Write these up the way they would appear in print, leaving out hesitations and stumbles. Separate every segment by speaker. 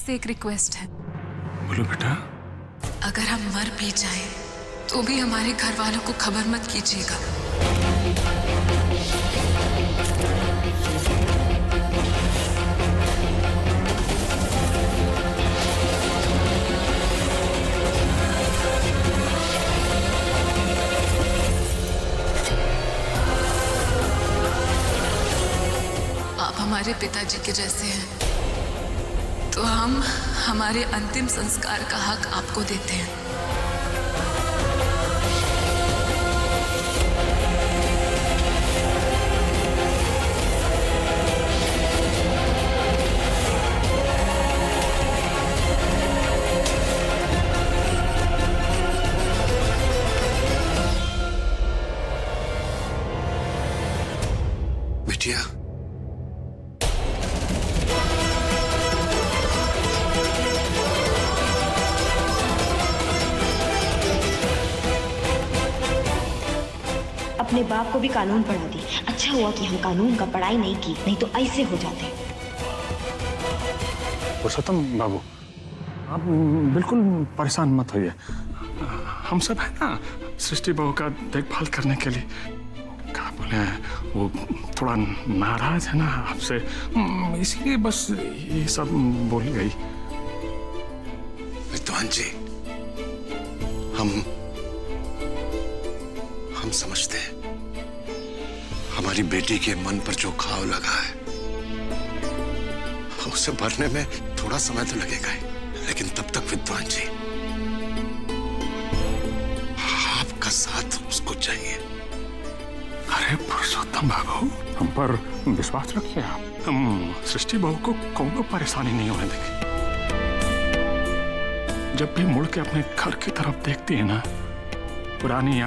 Speaker 1: आपसे एक रिक्वेस्ट है।
Speaker 2: बोलो बेटा।
Speaker 1: अगर हम मर भी जाए तो भी हमारे घर वालों को खबर मत कीजिएगा। आप हमारे पिताजी के जैसे हैं, तो हम हमारे अंतिम संस्कार का हक आपको देते हैं।
Speaker 3: बिटिया,
Speaker 4: अपने बाप को भी कानून पढ़ा दी। अच्छा हुआ कि हम कानून का पढ़ाई नहीं की, नहीं तो ऐसे हो जाते।
Speaker 2: पुरुषोत्तम बाबू, आप बिल्कुल परेशान मत होइए। हम सब है ना सृष्टि बहू का देखभाल करने के लिए। क्या बोले, वो थोड़ा नाराज है ना आपसे, इसीलिए बस ये सब बोल गई।
Speaker 3: विद्वान जी, हम समझते हैं हमारी बेटी के मन पर जो घाव लगा है उसे भरने में थोड़ा समय तो लगेगा ही, लेकिन तब तक विद्वान जी आपका साथ उसको चाहिए।
Speaker 2: अरे पुरुषोत्तम बाबू, हम पर विश्वास रखिए आप। हम सृष्टि बहू को कोई परेशानी नहीं होने देंगे। जब भी मुड़ के अपने घर की तरफ देखती है ना, पुरानी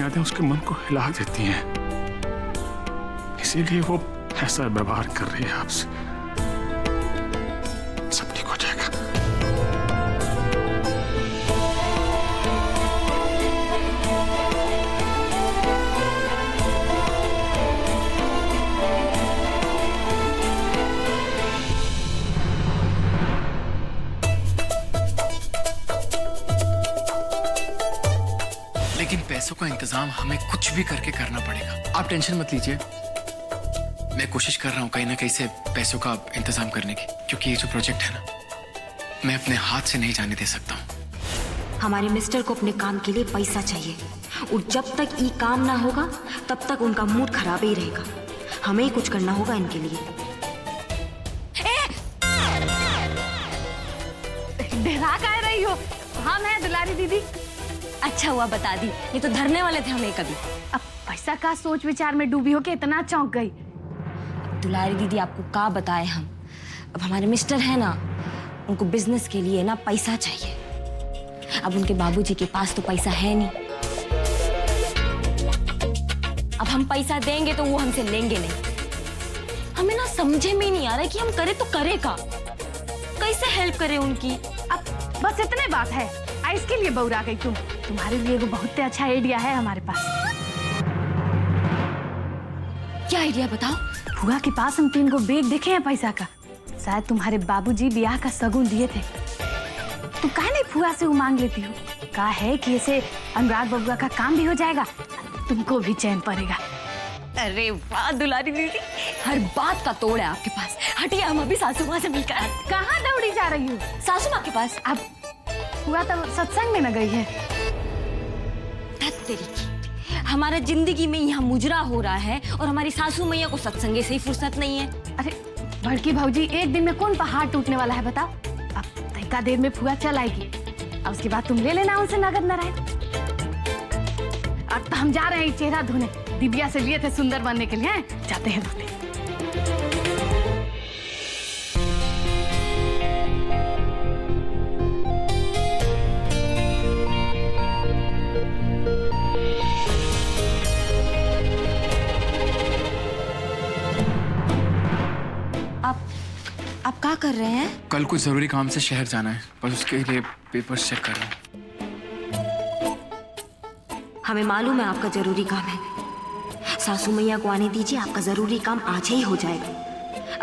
Speaker 2: यादें उसके मन को हिला देती हैं। इसीलिए वो ऐसा व्यवहार कर रही है आपसे। सब ठीक हो जाएगा।
Speaker 5: लेकिन पैसों का इंतजाम हमें कुछ भी करके करना पड़ेगा। आप टेंशन मत लीजिए, मैं कोशिश कर रहा हूँ कहीं ना कहीं से पैसों का इंतजाम करने की, क्योंकि ये जो प्रोजेक्ट है ना, मैं अपने हाथ से नहीं जाने दे सकता हूँ।
Speaker 4: हमारे मिस्टर को अपने काम के लिए पैसा चाहिए, और जब तक ये काम ना होगा तब तक उनका मूड खराब ही रहेगा। हमें ही कुछ करना होगा इनके लिए।
Speaker 6: डरा कर रही हो? हम हैं दुलारी दीदी।
Speaker 4: अच्छा हुआ बता दी, ये तो धरने वाले थे हमें कभी।
Speaker 6: अब पैसा का सोच विचार में डूबी हो के इतना चौंक गई।
Speaker 4: दुलारी दीदी, आपको क्या बताए हम। अब हमारे मिस्टर है ना, उनको बिजनेस के लिए ना पैसा चाहिए। अब उनके बाबूजी के पास तो पैसा है नहीं। अब हम पैसा देंगे तो वो हमसे लेंगे नहीं। हमें ना समझे में नहीं आ रहा है कि हम करें तो करें का, कैसे हेल्प करें उनकी।
Speaker 6: अब बस इतने बात है, इसके लिए बौरा गई तुम। तुम्हारे लिए वो बहुत अच्छा आइडिया है हमारे पास।
Speaker 4: क्या आइडिया बताओ।
Speaker 6: फुआ के पास हम 3 बैग देखे हैं पैसा का। शायद तुम्हारे बाबूजी ब्याह का शगुन दिए थे। तुम काहे नहीं फुआ से वो मांग लेती हो? कहा है कि ऐसे अनुराग बबुआ का काम भी हो जाएगा, तुमको भी चैन पड़ेगा।
Speaker 4: अरे वाह दुलारी दीदी, हर बात का तोड़ है आपके पास। हटिए, हम अभी सासू माँ से मिलकर।
Speaker 6: कहाँ दौड़ी जा रही हो?
Speaker 4: सासू माँ के पास।
Speaker 6: अब फुआ तो सत्संग में न गई है।
Speaker 4: तेरी हमारा जिंदगी में यहाँ मुजरा हो रहा है और हमारी सासू मैया को सत्संगे से ही फुर्सत नहीं है।
Speaker 6: अरे बड़की भाऊजी, एक दिन में कौन पहाड़ टूटने वाला है बताओ। अब तैका देर में फुआ चल आएगी और उसके बाद तुम ले लेना उनसे नगद नारायण। अब तो हम जा रहे हैं चेहरा धोने। दिव्या से लिए थे सुंदर बनने के लिए, जाते हैं धोने।
Speaker 4: आप क्या कर रहे हैं?
Speaker 5: कल कुछ जरूरी काम से शहर जाना है, बस उसके लिए पेपर्स चेक कर रहा हूँ।
Speaker 4: हमें मालूम है आपका जरूरी काम है। सासू मैया को आने दीजिए, आपका जरूरी काम आज ही हो जाएगा।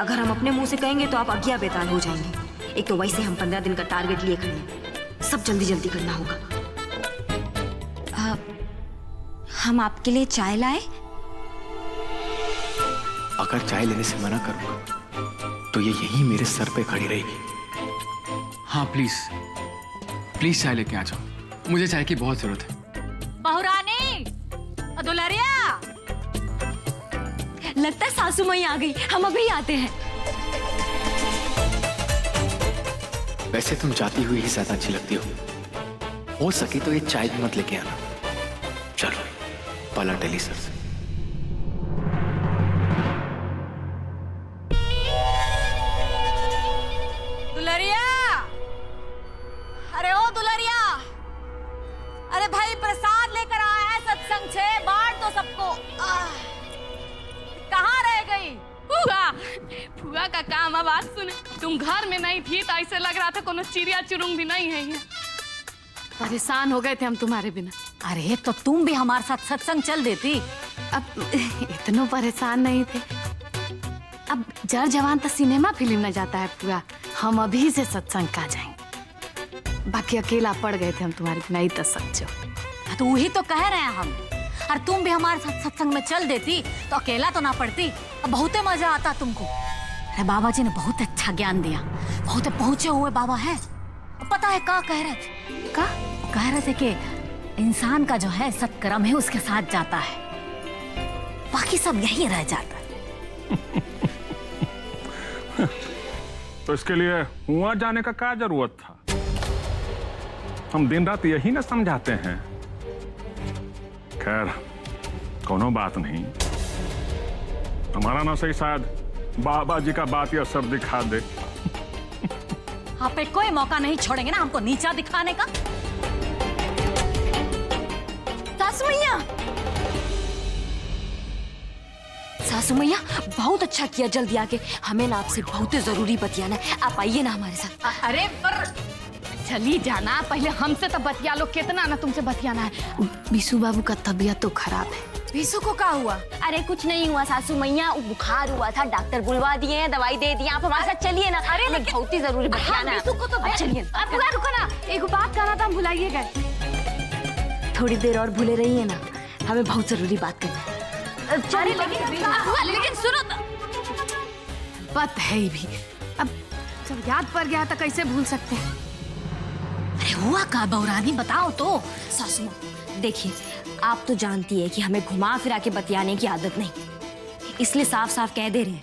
Speaker 4: अगर हम अपने मुंह से कहेंगे तो आप अज्ञा बेताल हो जाएंगे। एक तो वैसे हम 15 दिन का टारगेट लिए खड़े हैं, सब जल्दी जल्दी करना होगा। हम आपके लिए चाय लाए?
Speaker 5: अगर चाय लेने से मना करूंगा तो ये यहीं मेरे सर पे खड़ी रहेगी। हाँ प्लीज प्लीज चाय लेके आ जाओ, मुझे चाय की बहुत जरूरत है।
Speaker 6: बहुरानी, दुलरिया,
Speaker 4: लगता है सासू माई आ गई, हम अभी आते हैं।
Speaker 5: वैसे तुम जाती हुई ही ज्यादा अच्छी लगती हो सके तो ये चाय भी मत लेके आना। चलो पाला टेली सर से।
Speaker 6: दुलरिया, अरे ओ दुलरिया, अरे भाई प्रसाद लेकर आया है सत्संग से, बांट दो सबको। कहाँ रह गई?
Speaker 7: फुआ, फुआ का काम अब आज सुने। तुम घर में नहीं थी तो ऐसे लग रहा था कोनो चिड़िया चुरुंग भी नहीं है यहाँ। परेशान हो गए थे हम तुम्हारे बिना।
Speaker 6: अरे तो तुम भी हमारे साथ सत्संग चल देती।
Speaker 7: अब इतना परेशान नहीं थे। अब जर जवान तो सिनेमा फिल्म में जाता है फुआ, हम अभी से सत्संग का जाएंगे। बाकी अकेला पड़ गए थे हम तुम्हारे बिना, ही तो सच हो।
Speaker 6: तो वही तो कह रहे हैं हम। और तुम भी हमारे साथ सत्संग में चल देती तो अकेला तो ना पड़ती, अब बहुत मजा आता तुमको। अरे बाबा जी ने बहुत अच्छा ज्ञान दिया, बहुत पहुंचे हुए बाबा है। पता है क्या कह रहे थे? का कह रहे थे कि इंसान का जो है सत्कर्म है उसके साथ जाता है, बाकी सब यही रह जाता है।
Speaker 2: तो इसके लिए वहां जाने का क्या जरूरत था? हम दिन रात यही ना समझाते हैं। खैर कोनो बात नहीं, हमारा ना सही शायद बाबा जी का बात यह सब दिखा दे।
Speaker 6: आप पे कोई मौका नहीं छोड़ेंगे ना हमको नीचा दिखाने का। सासू मैया, सासू मैया बहुत अच्छा किया जल्दी आके, हमें ना आपसे बहुत जरूरी बतियाना है, आप आइए ना हमारे साथ।
Speaker 7: अरे पर चली जाना, पहले हमसे तो बतिया लो, कितना ना तुमसे बतियाना है। बीसू बाबू का तबीयत तो खराब है।
Speaker 6: बीसू को क्या हुआ?
Speaker 4: अरे कुछ नहीं हुआ सासू मैया, बुखार हुआ था, डॉक्टर बुलवा दिए हैं, दवाई दे दी। आप हमारे साथ चलिए ना।
Speaker 6: अरे
Speaker 4: हमें
Speaker 6: लेकिन
Speaker 4: बहुत ही जरूरी बतियाना है।
Speaker 6: बीसू को तो
Speaker 4: अब चलिए।
Speaker 7: अब रुको ना, एक बात कहना था, हम भुलाइए गए।
Speaker 4: थोड़ी देर और भूले रहिए ना, हमें बहुत जरूरी बात करना है।
Speaker 6: अरे लेकिन सुनो तो,
Speaker 7: बात है ही भी, अब जब याद पड़ गया तो कैसे भूल सकते हैं।
Speaker 6: अरे हुआ का बहुरानी, बताओ तो।
Speaker 4: सासू माँ देखिए, आप तो जानती है कि हमें घुमा फिरा के बतियाने की आदत नहीं, इसलिए साफ साफ कह दे रहे हैं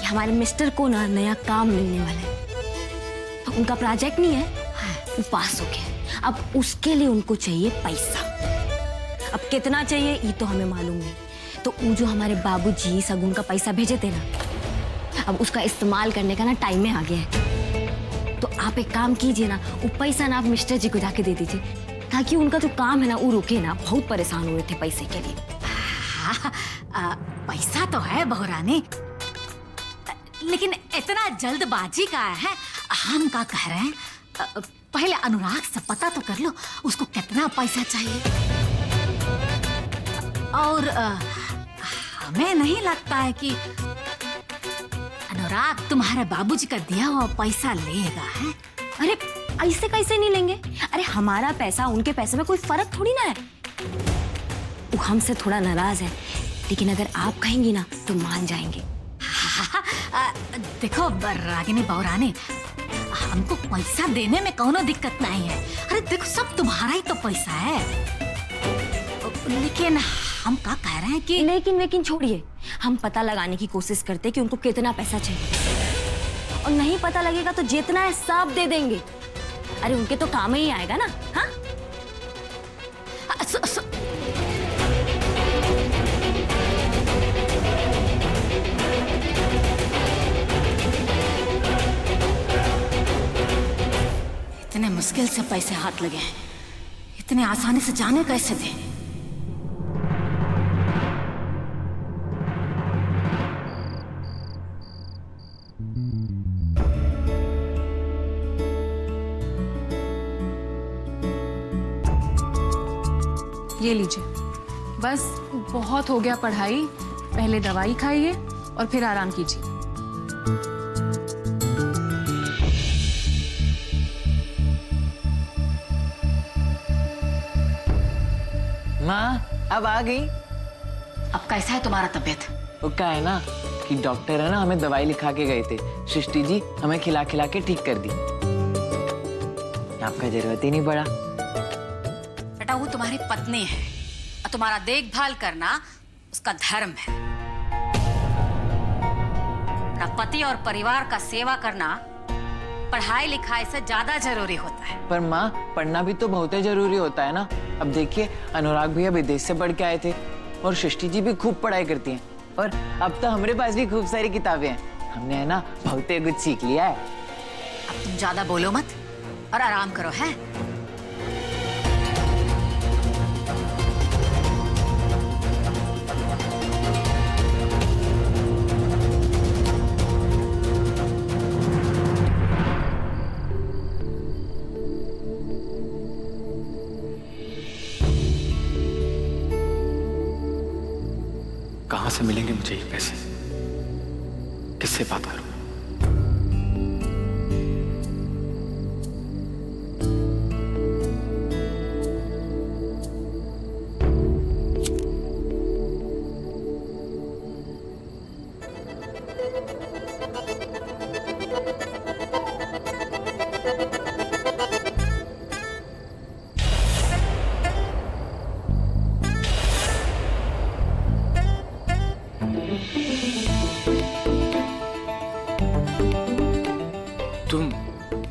Speaker 4: कि हमारे मिस्टर को ना नया काम मिलने वाला है। तो उनका प्रोजेक्ट नहीं है, वो पास हो गया। अब उसके लिए उनको चाहिए पैसा। अब कितना चाहिए ये तो हमें मालूम नहीं। तो वो जो हमारे बाबूजी सगुन का पैसा भेजे थे ना, अब उसका इस्तेमाल करने का ना टाइम में आ गया है। तो आप एक काम कीजिए ना, वो पैसा ना आप मिस्टर जी को जाके दे दीजिए, ताकि उनका जो काम है ना वो रुके ना। बहुत परेशान हो रहे थे पैसे के लिए।
Speaker 6: पैसा तो है बहुरानी, लेकिन इतना जल्दबाजी का है। हम क्या कह रहे हैं, पहले अनुराग से पता तो कर लो उसको कितना पैसा चाहिए। और हमें नहीं लगता है कि अनुराग तुम्हारे बाबूजी का दिया हुआ पैसा लेगा है।
Speaker 4: अरे ऐसे कैसे नहीं लेंगे? अरे हमारा पैसा उनके पैसे में कोई फर्क थोड़ी ना है। वो हमसे थोड़ा नाराज है, लेकिन अगर आप कहेंगी ना तो मान जाएंगे।
Speaker 6: देखो रागिनी बहुरानी, हमको पैसा देने में कोनो दिक्कत नहीं है। अरे देखो सब तुम्हारा ही तो पैसा है। लेकिन हम क्या कह रहे हैं कि
Speaker 4: लेकिन छोड़िए, हम पता लगाने की कोशिश करते कि उनको कितना पैसा चाहिए, और नहीं पता लगेगा तो जितना है सब दे देंगे। अरे उनके तो काम ही आएगा ना। हाँ
Speaker 6: इतने मुश्किल से पैसे हाथ लगे हैं, इतने आसानी से जाने कैसे थे?
Speaker 7: ये लीजिए, बस बहुत हो गया पढ़ाई, पहले दवाई खाइए और फिर आराम कीजिए।
Speaker 8: अब आ गई।
Speaker 7: अब कैसा है तुम्हारा तबीयत?
Speaker 8: वो क्या है ना कि डॉक्टर है ना हमें दवाई लिखा के गए थे, सृष्टि जी हमें खिला खिला के ठीक कर दी। आपका जरूरत ही नहीं पड़ा।
Speaker 7: बेटा वो तुम्हारी पत्नी है और तुम्हारा देखभाल करना उसका धर्म है। अपना पति और परिवार का सेवा करना पढ़ाई लिखाई से ज्यादा जरूरी होता है।
Speaker 8: पर माँ पढ़ना भी तो बहुत ही जरूरी होता है ना। अब देखिए अनुराग भैया विदेश से पढ़ के आए थे और सृष्टि जी भी खूब पढ़ाई करती हैं और अब तो हमारे पास भी खूब सारी किताबें हैं। हमने है ना बहुत ही कुछ सीख लिया है।
Speaker 7: अब तुम ज्यादा बोलो मत और आराम करो है।
Speaker 5: कहाँ से मिलेंगे मुझे ये पैसे? किससे बात करूं?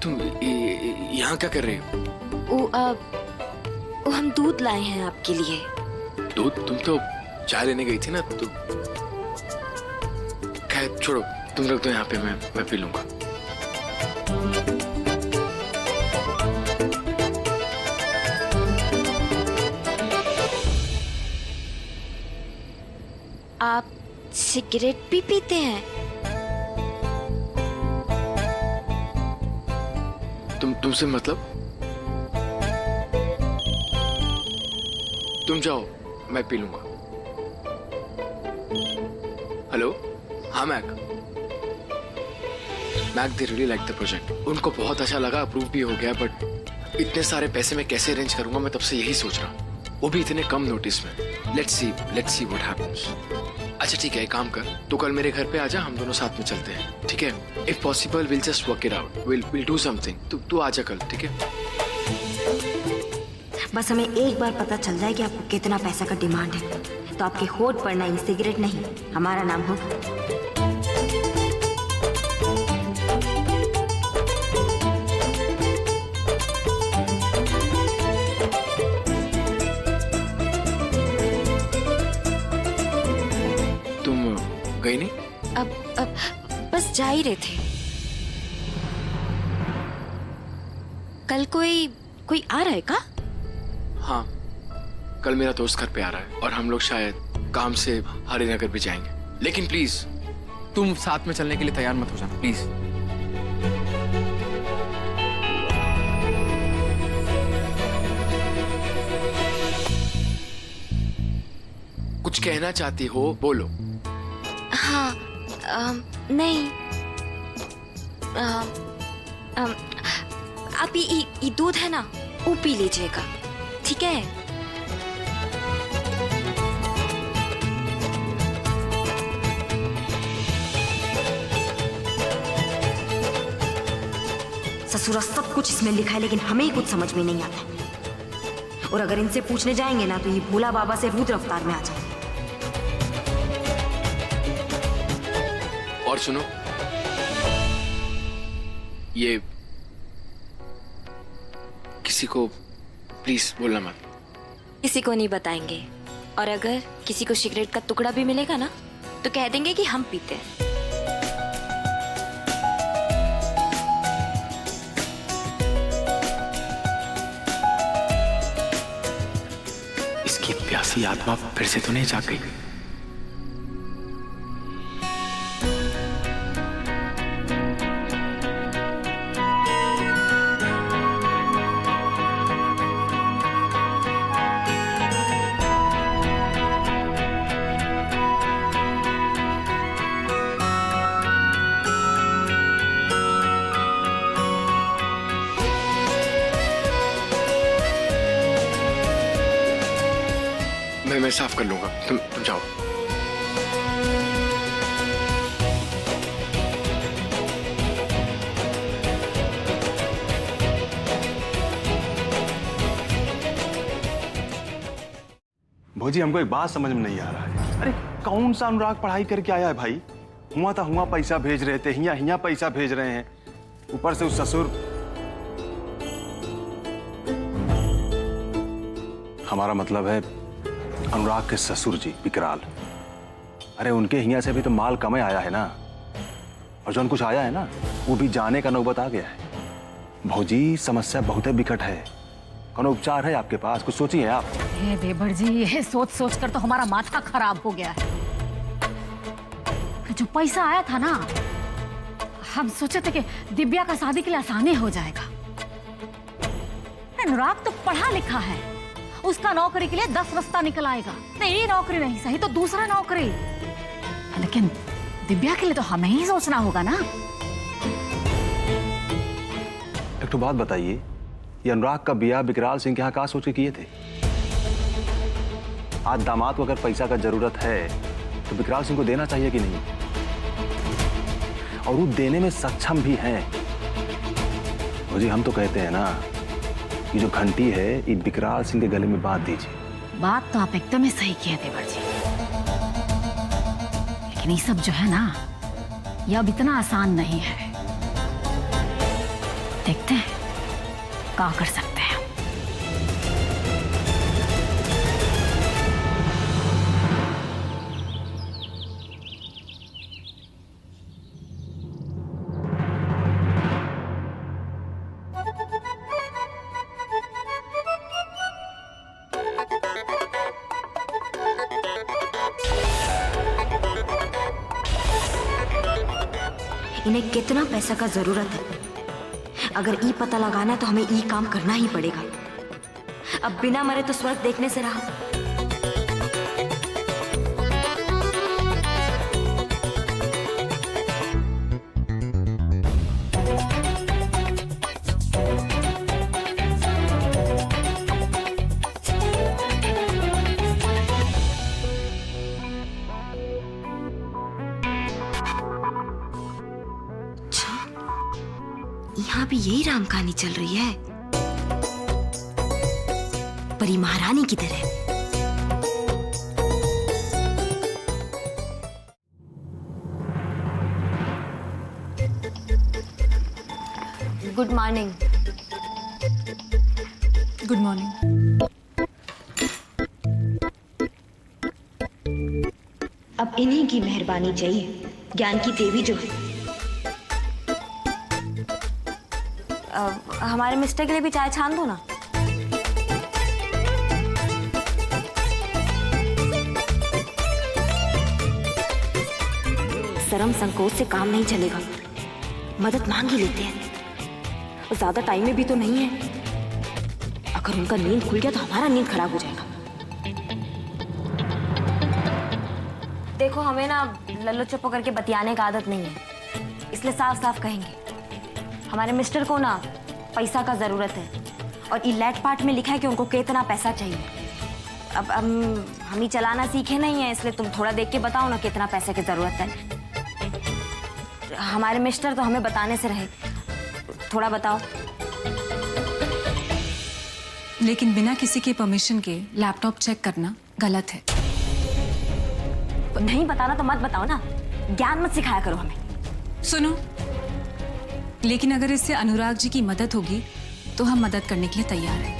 Speaker 5: तुम यहाँ क्या कर रही हो?
Speaker 4: वो हम दूध लाए हैं आपके लिए।
Speaker 5: दूध? तुम तो चाय लेने गई थी ना। तो खैर छोड़ो, तुम रख दो यहाँ पे, मैं पी लूंगा।
Speaker 4: आप सिगरेट भी पीते हैं?
Speaker 5: तुमसे मतलब? तुम जाओ, मैं पी लूंगा। हेलो, हाँ Mac they really like the project. उनको बहुत अच्छा लगा, अप्रूव भी हो गया, बट इतने सारे पैसे मैं कैसे अरेंज करूंगा, मैं तब से यही सोच रहा हूँ, वो भी इतने कम नोटिस में। Let's see what happens. अच्छा ठीक है, एक काम कर, तो कल मेरे घर पे आजा, हम दोनों साथ में चलते हैं, ठीक है? If possible will just work it out, will do something. तू आजा कल, ठीक है?
Speaker 4: बस हमें एक बार पता चल जाए कि आपको कितना पैसा का डिमांड है, तो आपके होठ पर नहीं सिगरेट नहीं, हमारा नाम होगा।
Speaker 5: गई नहीं?
Speaker 4: अब बस जा ही रहे थे। कल कोई आ रहा है का?
Speaker 5: हाँ, कल मेरा दोस्त घर पे आ रहा है और हम लोग शायद काम से हरिनगर भी जाएंगे। लेकिन प्लीज तुम साथ में चलने के लिए तैयार मत हो जाना, प्लीज। कुछ कहना चाहती हो, बोलो।
Speaker 4: हाँ, नहीं, आप ये दूध है ना, वो पी लीजिएगा, ठीक है? ससुरा सब कुछ इसमें लिखा है, लेकिन हमें ही कुछ समझ में नहीं आता। और अगर इनसे पूछने जाएंगे ना, तो ये भोला बाबा से रुद्र अवतार में आ जाएंगे।
Speaker 5: और सुनो, ये किसी को प्लीज बोलना मत।
Speaker 4: किसी को नहीं बताएंगे, और अगर किसी को सिगरेट का टुकड़ा भी मिलेगा ना, तो कह देंगे कि हम पीते हैं।
Speaker 5: इसकी प्यासी आत्मा फिर से तो नहीं जाग गई? मैं साफ कर लूंगा, तुम जाओ।
Speaker 9: भौजी हमको एक बात समझ में नहीं आ रहा है। अरे कौन सा अनुराग पढ़ाई करके आया है भाई? हुआ था हुआ पैसा भेज रहे थे, हिया हिया पैसा भेज रहे हैं, ऊपर से उस ससुर। हमारा मतलब है अनुराग के ससुर जी विकराल। अरे उनके हिया से भी तो माल कमे आया है ना, और जो कुछ आया है ना वो भी जाने का नौबत आ गया है। भौजी समस्या बहुत विकट है, कौन उपचार है आपके पास? कुछ सोचिए आप।
Speaker 6: हे देवर जी, ये सोच सोच कर तो हमारा माथा खराब हो गया है। जो पैसा आया था ना, हम सोचे थे कि दिव्या का शादी के लिए आसानी हो जाएगा। अनुराग तो पढ़ा लिखा है, उसका नौकरी के लिए 10 रास्ता निकल आएगा। नहीं, ये नौकरी नहीं सही तो दूसरा नौकरी, लेकिन दिव्या के लिए तो हमें ही सोचना होगा ना।
Speaker 9: एक तो बात बताइए, ये अनुराग का ब्याह विकराल सिंह के यहाँ कहाँ सोच के किए थे? आज दामाद को अगर पैसा का जरूरत है तो विकराल सिंह को देना चाहिए कि नहीं? और वो देने में सक्षम भी हैं। जी हम तो कहते हैं ना, ये जो घंटी है ये विकराल सिंह के गले में बांध दीजिए।
Speaker 6: बात तो आप एकदम ही सही किए देवर जी, लेकिन ये सब जो है ना, ये अब इतना आसान नहीं है। देखते हैं क्या कर सकते हैं।
Speaker 4: इन्हें कितना पैसा का जरूरत है, अगर ई पता लगाना है तो हमें ई काम करना ही पड़ेगा। अब बिना मरे तो स्वर्ग देखने से रहा। यहाँ भी यही राम कहानी चल रही है, परी महारानी की तरह। Good morning.
Speaker 1: Good morning.
Speaker 4: अब इन्हीं की मेहरबानी चाहिए, ज्ञान की देवी जो है। हमारे मिस्टर के लिए भी चाय छान दो ना। शर्म संकोच से काम नहीं चलेगा, मदद मांग ही लेते हैं। ज्यादा टाइम में भी तो नहीं है, अगर उनका नींद खुल गया तो हमारा नींद खराब हो जाएगा। देखो हमें ना लल्लो चुप करके बतियाने का आदत नहीं है, इसलिए साफ साफ कहेंगे हमारे मिस्टर को ना पैसा का जरूरत है, और ये लेट पार्ट में लिखा है कि उनको कितना पैसा चाहिए। अब हम ही चलाना सीखे नहीं है, इसलिए तुम थोड़ा देख के बताओ ना कितना पैसे की जरूरत है। हमारे मिस्टर तो हमें बताने से रहे, थोड़ा बताओ।
Speaker 1: लेकिन बिना किसी के परमिशन के लैपटॉप चेक करना गलत है।
Speaker 4: नहीं बताना तो मत बताओ ना, ज्ञान मत सिखाया करो हमें।
Speaker 1: सुनो, लेकिन अगर इससे अनुराग जी की मदद होगी तो हम मदद करने के लिए तैयार हैं।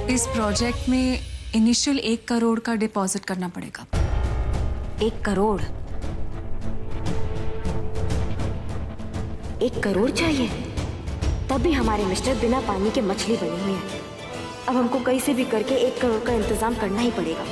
Speaker 1: इस प्रोजेक्ट में इनिशियल 1 करोड़ का डिपॉजिट करना पड़ेगा।
Speaker 4: 1 करोड़? 1 करोड़ चाहिए? तभी हमारे मिस्टर बिना पानी के मछली बने हुए हैं। अब हमको कहीं से भी करके 1 करोड़ का इंतजाम करना ही पड़ेगा।